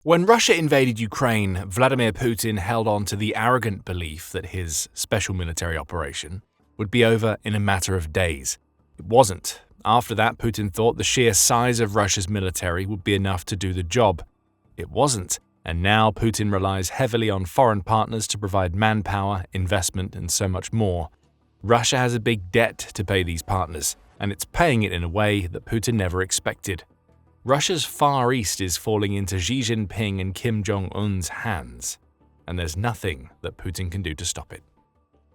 When Russia invaded Ukraine, Vladimir Putin held on to the arrogant belief that his special military operation would be over in a matter of days. It wasn't. After that, Putin thought the sheer size of Russia's military would be enough to do the job. It wasn't. And now Putin relies heavily on foreign partners to provide manpower, investment, and so much more. Russia has a big debt to pay these partners, and it's paying it in a way that Putin never expected. Russia's Far East is falling into Xi Jinping and Kim Jong-un's hands, and there's nothing that Putin can do to stop it.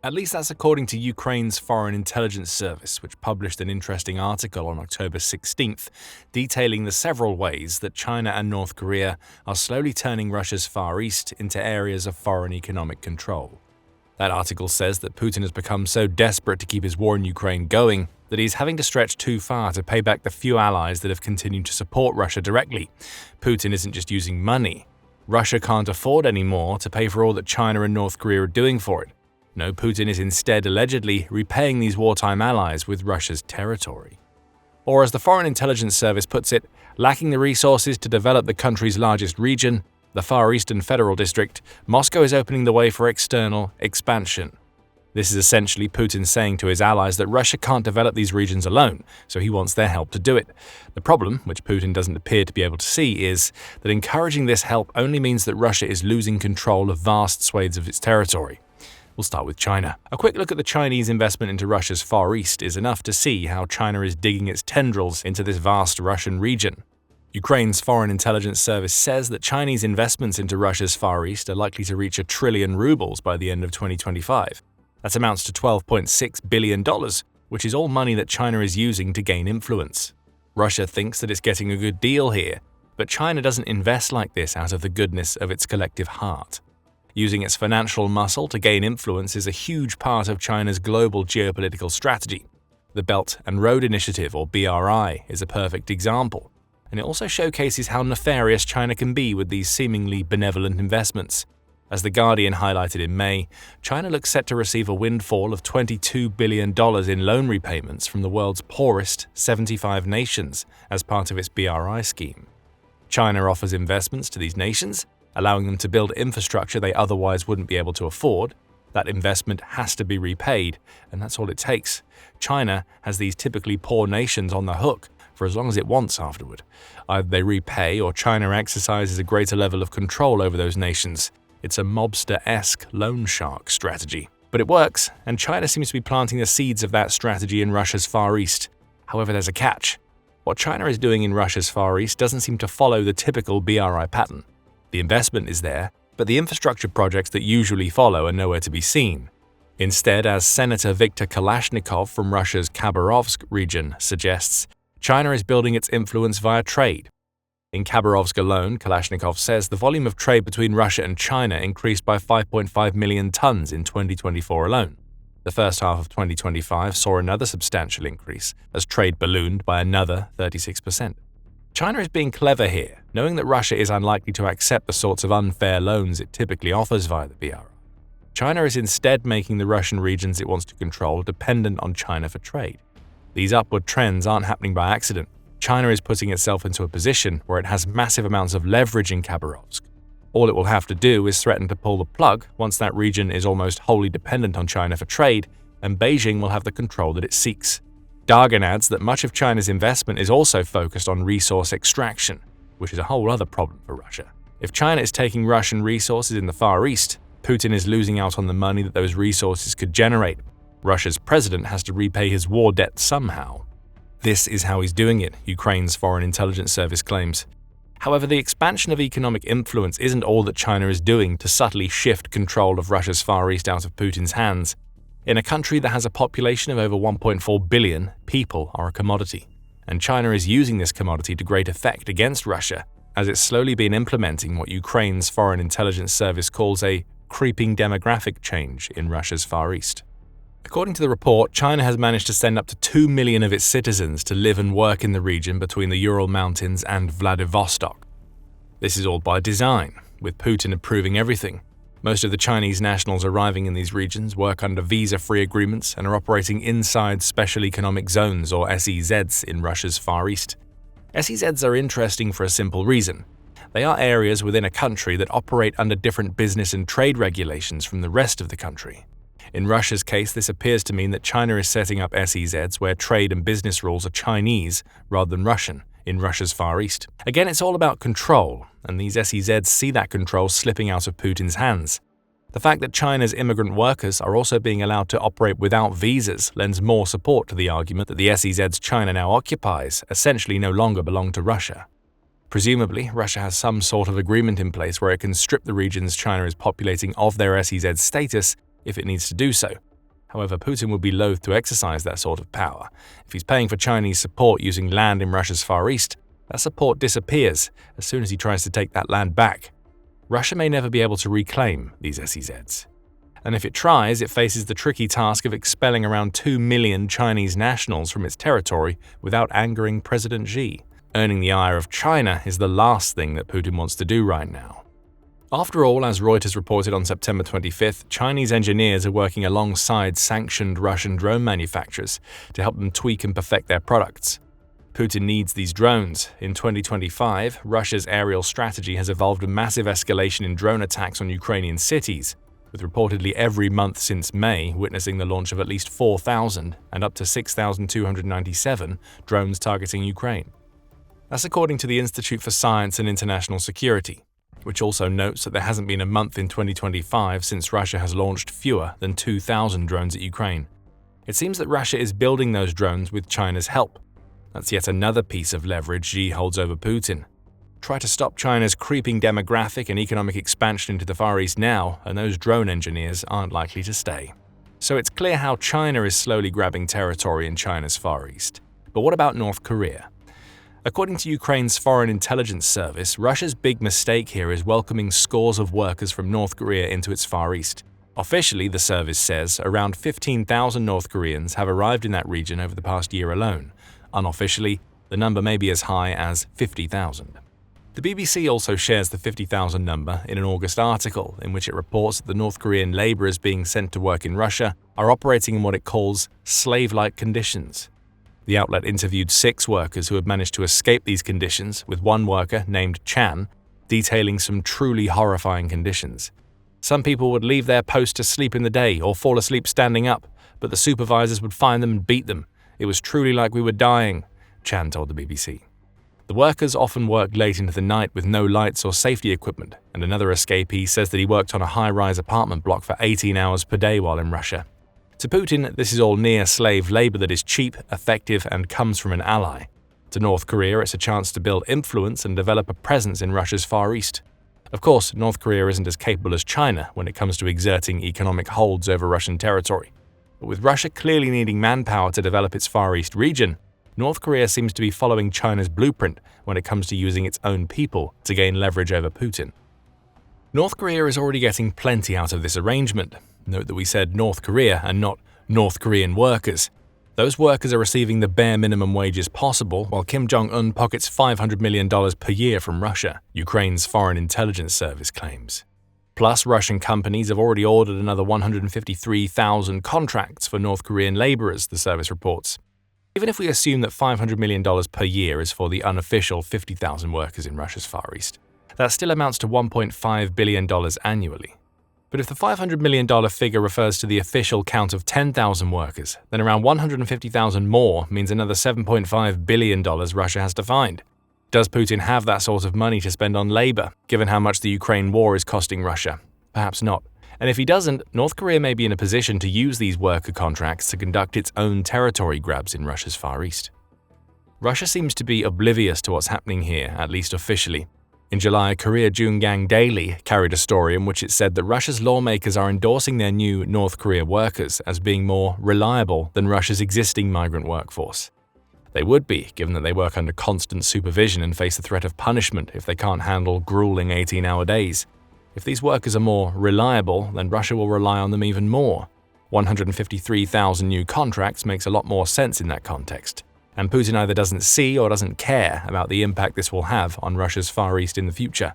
At least that's according to Ukraine's Foreign Intelligence Service, which published an interesting article on October 16th, detailing the several ways that China and North Korea are slowly turning Russia's Far East into areas of foreign economic control. That article says that Putin has become so desperate to keep his war in Ukraine going that he's having to stretch too far to pay back the few allies that have continued to support Russia directly. Putin isn't just using money. Russia can't afford any more to pay for all that China and North Korea are doing for it. No, Putin is instead allegedly repaying these wartime allies with Russia's territory. Or as the Foreign Intelligence Service puts it, lacking the resources to develop the country's largest region, the Far Eastern Federal District, Moscow is opening the way for external expansion. This is essentially Putin saying to his allies that Russia can't develop these regions alone, so he wants their help to do it. The problem, which Putin doesn't appear to be able to see, is that encouraging this help only means that Russia is losing control of vast swathes of its territory. We'll start with China. A quick look at the Chinese investment into Russia's Far East is enough to see how China is digging its tendrils into this vast Russian region. Ukraine's Foreign Intelligence Service says that Chinese investments into Russia's Far East are likely to reach 1 trillion rubles by the end of 2025. That amounts to $12.6 billion, which is all money that China is using to gain influence. Russia thinks that it's getting a good deal here, but China doesn't invest like this out of the goodness of its collective heart. Using its financial muscle to gain influence is a huge part of China's global geopolitical strategy. The Belt and Road Initiative, or BRI, is a perfect example, and it also showcases how nefarious China can be with these seemingly benevolent investments. As The Guardian highlighted in May, China looks set to receive a windfall of $22 billion in loan repayments from the world's poorest 75 nations as part of its BRI scheme. China offers investments to these nations, allowing them to build infrastructure they otherwise wouldn't be able to afford. That investment has to be repaid, and that's all it takes. China has these typically poor nations on the hook for as long as it wants afterward. Either they repay or China exercises a greater level of control over those nations. It's a mobster-esque loan shark strategy. But it works, and China seems to be planting the seeds of that strategy in Russia's Far East. However, there's a catch. What China is doing in Russia's Far East doesn't seem to follow the typical BRI pattern. The investment is there, but the infrastructure projects that usually follow are nowhere to be seen. Instead, as Senator Viktor Kalashnikov from Russia's Khabarovsk region suggests, China is building its influence via trade. In Khabarovsk alone, Kalashnikov says the volume of trade between Russia and China increased by 5.5 million tons in 2024 alone. The first half of 2025 saw another substantial increase, as trade ballooned by another 36%. China is being clever here, knowing that Russia is unlikely to accept the sorts of unfair loans it typically offers via the BRI. China is instead making the Russian regions it wants to control dependent on China for trade. These upward trends aren't happening by accident. China is putting itself into a position where it has massive amounts of leverage in Khabarovsk. All it will have to do is threaten to pull the plug once that region is almost wholly dependent on China for trade, and Beijing will have the control that it seeks. Dagen adds that much of China's investment is also focused on resource extraction, which is a whole other problem for Russia. If China is taking Russian resources in the Far East, Putin is losing out on the money that those resources could generate. Russia's president has to repay his war debt somehow. This is how he's doing it, Ukraine's Foreign Intelligence Service claims. However, the expansion of economic influence isn't all that China is doing to subtly shift control of Russia's Far East out of Putin's hands. In a country that has a population of over 1.4 billion, people are a commodity. And China is using this commodity to great effect against Russia, as it's slowly been implementing what Ukraine's Foreign Intelligence Service calls a creeping demographic change in Russia's Far East. According to the report, China has managed to send up to 2 million of its citizens to live and work in the region between the Ural Mountains and Vladivostok. This is all by design, with Putin approving everything. Most of the Chinese nationals arriving in these regions work under visa-free agreements and are operating inside Special Economic Zones, or SEZs, in Russia's Far East. SEZs are interesting for a simple reason. They are areas within a country that operate under different business and trade regulations from the rest of the country. In Russia's case, this appears to mean that China is setting up SEZs where trade and business rules are Chinese rather than Russian, in Russia's Far East. Again, it's all about control, and these SEZs see that control slipping out of Putin's hands. The fact that China's immigrant workers are also being allowed to operate without visas lends more support to the argument that the SEZs China now occupies essentially no longer belong to Russia. Presumably, Russia has some sort of agreement in place where it can strip the regions China is populating of their SEZ status if it needs to do so. However, Putin would be loath to exercise that sort of power. If he's paying for Chinese support using land in Russia's Far East, that support disappears as soon as he tries to take that land back. Russia may never be able to reclaim these SEZs. And if it tries, it faces the tricky task of expelling around 2 million Chinese nationals from its territory without angering President Xi. Earning the ire of China is the last thing that Putin wants to do right now. After all, as Reuters reported on September 25th, Chinese engineers are working alongside sanctioned Russian drone manufacturers to help them tweak and perfect their products. Putin needs these drones. In 2025, Russia's aerial strategy has evolved a massive escalation in drone attacks on Ukrainian cities, with reportedly every month since May witnessing the launch of at least 4,000 and up to 6,297 drones targeting Ukraine. That's according to the Institute for Science and International Security, which also notes that there hasn't been a month in 2025 since Russia has launched fewer than 2,000 drones at Ukraine. It seems that Russia is building those drones with China's help. That's yet another piece of leverage Xi holds over Putin. Try to stop China's creeping demographic and economic expansion into the Far East now, and those drone engineers aren't likely to stay. So it's clear how China is slowly grabbing territory in China's Far East. But what about North Korea? According to Ukraine's Foreign Intelligence Service, Russia's big mistake here is welcoming scores of workers from North Korea into its Far East. Officially, the service says around 15,000 North Koreans have arrived in that region over the past year alone. Unofficially, the number may be as high as 50,000. The BBC also shares the 50,000 number in an August article in which it reports that the North Korean laborers being sent to work in Russia are operating in what it calls slave-like conditions. The outlet interviewed 6 workers who had managed to escape these conditions, with one worker, named Chan, detailing some truly horrifying conditions. Some people would leave their post to sleep in the day or fall asleep standing up, but the supervisors would find them and beat them. It was truly like we were dying, Chan told the BBC. The workers often worked late into the night with no lights or safety equipment, and another escapee says that he worked on a high-rise apartment block for 18 hours per day while in Russia. To Putin, this is all near-slave labor that is cheap, effective, and comes from an ally. To North Korea, it's a chance to build influence and develop a presence in Russia's Far East. Of course, North Korea isn't as capable as China when it comes to exerting economic holds over Russian territory. But with Russia clearly needing manpower to develop its Far East region, North Korea seems to be following China's blueprint when it comes to using its own people to gain leverage over Putin. North Korea is already getting plenty out of this arrangement. Note that we said North Korea and not North Korean workers. Those workers are receiving the bare minimum wages possible, while Kim Jong-un pockets $500 million per year from Russia, Ukraine's Foreign Intelligence Service claims. Plus, Russian companies have already ordered another 153,000 contracts for North Korean laborers, the service reports. Even if we assume that $500 million per year is for the unofficial 50,000 workers in Russia's Far East, that still amounts to $1.5 billion annually. But if the $500 million figure refers to the official count of 10,000 workers, then around 150,000 more means another $7.5 billion Russia has to find. Does Putin have that sort of money to spend on labor, given how much the Ukraine war is costing Russia? Perhaps not. And if he doesn't, North Korea may be in a position to use these worker contracts to conduct its own territory grabs in Russia's Far East. Russia seems to be oblivious to what's happening here, at least officially. In July, Korea Pyongyang Daily carried a story in which it said that Russia's lawmakers are endorsing their new North Korea workers as being more reliable than Russia's existing migrant workforce. They would be, given that they work under constant supervision and face the threat of punishment if they can't handle grueling 18-hour days. If these workers are more reliable, then Russia will rely on them even more. 153,000 new contracts makes a lot more sense in that context. And Putin either doesn't see or doesn't care about the impact this will have on Russia's Far East in the future.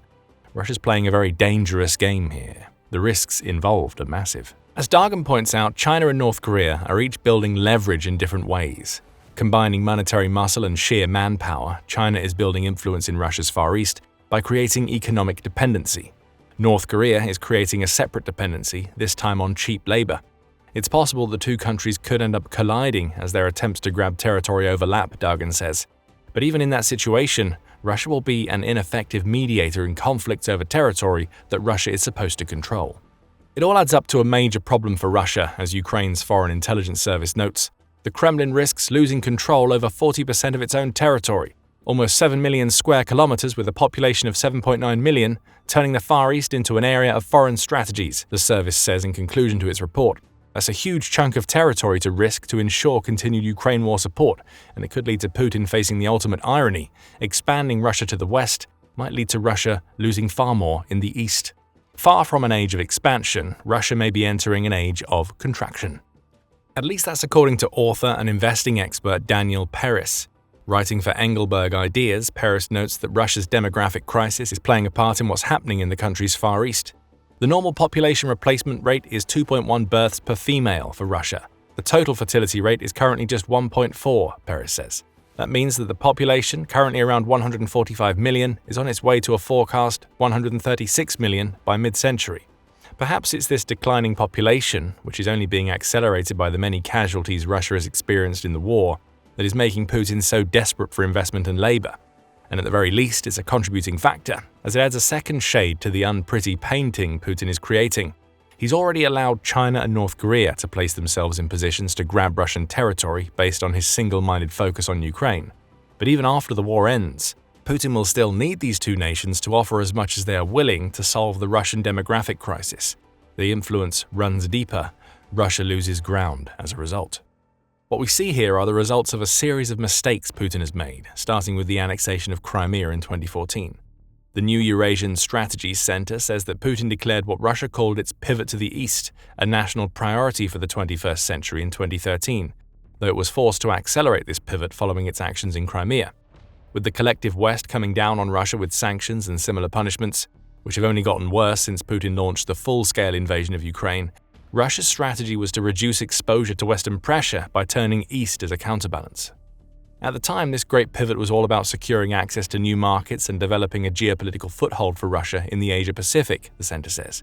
Russia's playing a very dangerous game here. The risks involved are massive. As Dargan points out, China and North Korea are each building leverage in different ways. Combining monetary muscle and sheer manpower, China is building influence in Russia's Far East, by creating economic dependency. North Korea is creating a separate dependency, this time on cheap labor. It's possible the two countries could end up colliding as their attempts to grab territory overlap, Dagan says. But even in that situation, Russia will be an ineffective mediator in conflicts over territory that Russia is supposed to control. It all adds up to a major problem for Russia, as Ukraine's Foreign Intelligence Service notes. The Kremlin risks losing control over 40% of its own territory, almost 7 million square kilometers with a population of 7.9 million, turning the Far East into an area of foreign strategies, the service says in conclusion to its report. That's a huge chunk of territory to risk to ensure continued Ukraine war support, and it could lead to Putin facing the ultimate irony. Expanding Russia to the west might lead to Russia losing far more in the east. Far from an age of expansion, Russia may be entering an age of contraction. At least that's according to author and investing expert Daniel Peris. Writing for Engelberg Ideas, Peris notes that Russia's demographic crisis is playing a part in what's happening in the country's Far East. The normal population replacement rate is 2.1 births per female for Russia. The total fertility rate is currently just 1.4, Peris says. That means that the population, currently around 145 million, is on its way to a forecast 136 million by mid-century. Perhaps it's this declining population, which is only being accelerated by the many casualties Russia has experienced in the war, that is making Putin so desperate for investment and labor. And at the very least, it's a contributing factor, as it adds a second shade to the unpretty painting Putin is creating. He's already allowed China and North Korea to place themselves in positions to grab Russian territory based on his single-minded focus on Ukraine. But even after the war ends, Putin will still need these two nations to offer as much as they are willing to solve the Russian demographic crisis. The influence runs deeper. Russia loses ground as a result. What we see here are the results of a series of mistakes Putin has made, starting with the annexation of Crimea in 2014. The New Eurasian Strategies Center says that Putin declared what Russia called its pivot to the east, a national priority for the 21st century in 2013, though it was forced to accelerate this pivot following its actions in Crimea. With the collective West coming down on Russia with sanctions and similar punishments, which have only gotten worse since Putin launched the full-scale invasion of Ukraine, Russia's strategy was to reduce exposure to Western pressure by turning east as a counterbalance. At the time, this great pivot was all about securing access to new markets and developing a geopolitical foothold for Russia in the Asia-Pacific, the center says.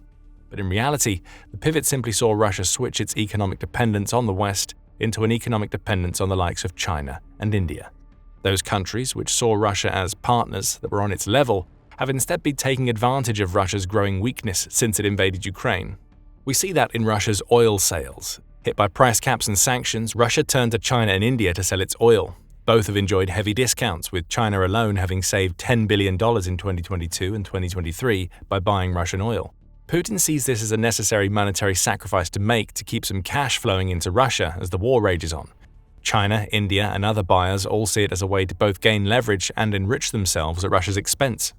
But in reality, the pivot simply saw Russia switch its economic dependence on the West into an economic dependence on the likes of China and India. Those countries, which saw Russia as partners that were on its level, have instead been taking advantage of Russia's growing weakness since it invaded Ukraine. We see that in Russia's oil sales. Hit by price caps and sanctions, Russia turned to China and India to sell its oil. Both have enjoyed heavy discounts, with China alone having saved $10 billion in 2022 and 2023 by buying Russian oil. Putin sees this as a necessary monetary sacrifice to make to keep some cash flowing into Russia as the war rages on. China, India, and other buyers all see it as a way to both gain leverage and enrich themselves at Russia's expense.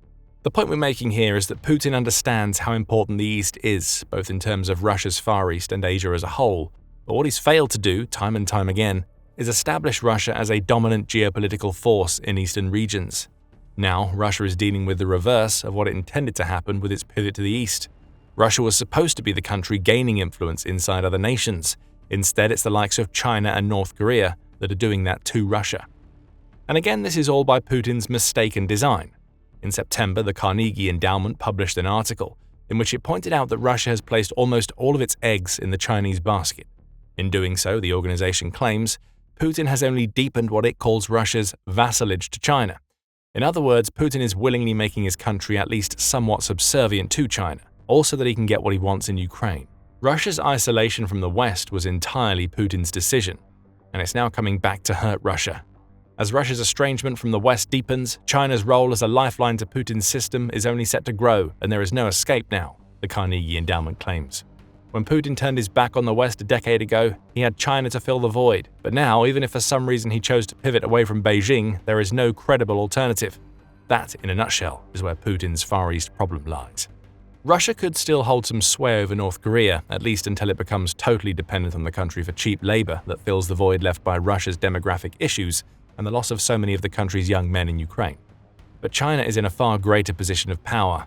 The point we're making here is that Putin understands how important the East is, both in terms of Russia's Far East and Asia as a whole. But what he's failed to do, time and time again, is establish Russia as a dominant geopolitical force in eastern regions. Now, Russia is dealing with the reverse of what it intended to happen with its pivot to the East. Russia was supposed to be the country gaining influence inside other nations. Instead, it's the likes of China and North Korea that are doing that to Russia. And again, this is all by Putin's mistaken design. In September, the Carnegie Endowment published an article in which it pointed out that Russia has placed almost all of its eggs in the Chinese basket. In doing so, the organization claims, Putin has only deepened what it calls Russia's vassalage to China. In other words, Putin is willingly making his country at least somewhat subservient to China, also that he can get what he wants in Ukraine. Russia's isolation from the West was entirely Putin's decision, and it's now coming back to hurt Russia. As Russia's estrangement from the West deepens, China's role as a lifeline to Putin's system is only set to grow, and there is no escape now, the Carnegie Endowment claims. When Putin turned his back on the West a decade ago, he had China to fill the void. But now, even if for some reason he chose to pivot away from Beijing, there is no credible alternative. That, in a nutshell, is where Putin's Far East problem lies. Russia could still hold some sway over North Korea, at least until it becomes totally dependent on the country for cheap labor that fills the void left by Russia's demographic issues and the loss of so many of the country's young men in Ukraine. But China is in a far greater position of power.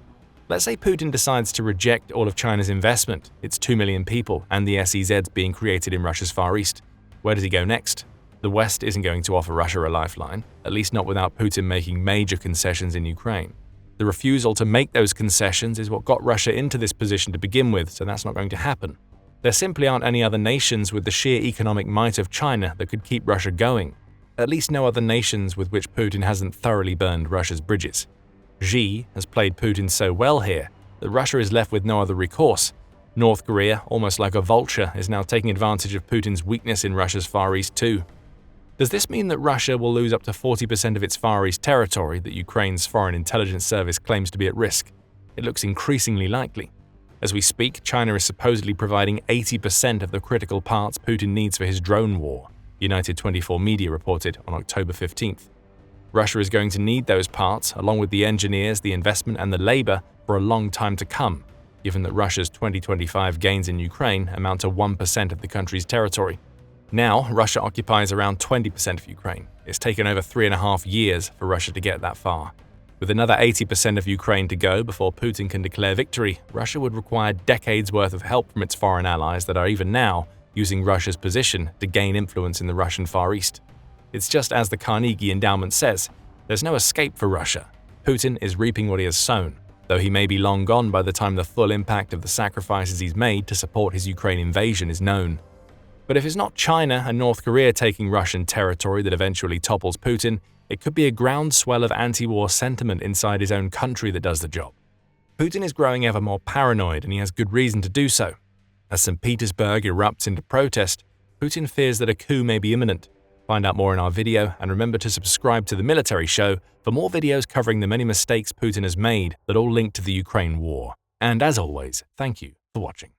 Let's say Putin decides to reject all of China's investment, its 2 million people, and the SEZs being created in Russia's Far East. Where does he go next? The West isn't going to offer Russia a lifeline, at least not without Putin making major concessions in Ukraine. The refusal to make those concessions is what got Russia into this position to begin with, so that's not going to happen. There simply aren't any other nations with the sheer economic might of China that could keep Russia going. At least no other nations with which Putin hasn't thoroughly burned Russia's bridges. Xi has played Putin so well here that Russia is left with no other recourse. North Korea, almost like a vulture, is now taking advantage of Putin's weakness in Russia's Far East too. Does this mean that Russia will lose up to 40% of its Far East territory that Ukraine's Foreign Intelligence Service claims to be at risk? It looks increasingly likely. As we speak, China is supposedly providing 80% of the critical parts Putin needs for his drone war, United 24 Media reported on October 15th. Russia is going to need those parts, along with the engineers, the investment, and the labor, for a long time to come, given that Russia's 2025 gains in Ukraine amount to 1% of the country's territory. Now, Russia occupies around 20% of Ukraine. It's taken over 3.5 years for Russia to get that far. With another 80% of Ukraine to go before Putin can declare victory, Russia would require decades' worth of help from its foreign allies that are even now using Russia's position to gain influence in the Russian Far East. It's just as the Carnegie Endowment says, there's no escape for Russia. Putin is reaping what he has sown, though he may be long gone by the time the full impact of the sacrifices he's made to support his Ukraine invasion is known. But if it's not China and North Korea taking Russian territory that eventually topples Putin, it could be a groundswell of anti-war sentiment inside his own country that does the job. Putin is growing ever more paranoid, and he has good reason to do so. As St. Petersburg erupts into protest, Putin fears that a coup may be imminent. Find out more in our video, and remember to subscribe to The Military Show for more videos covering the many mistakes Putin has made that all link to the Ukraine war. And as always, thank you for watching.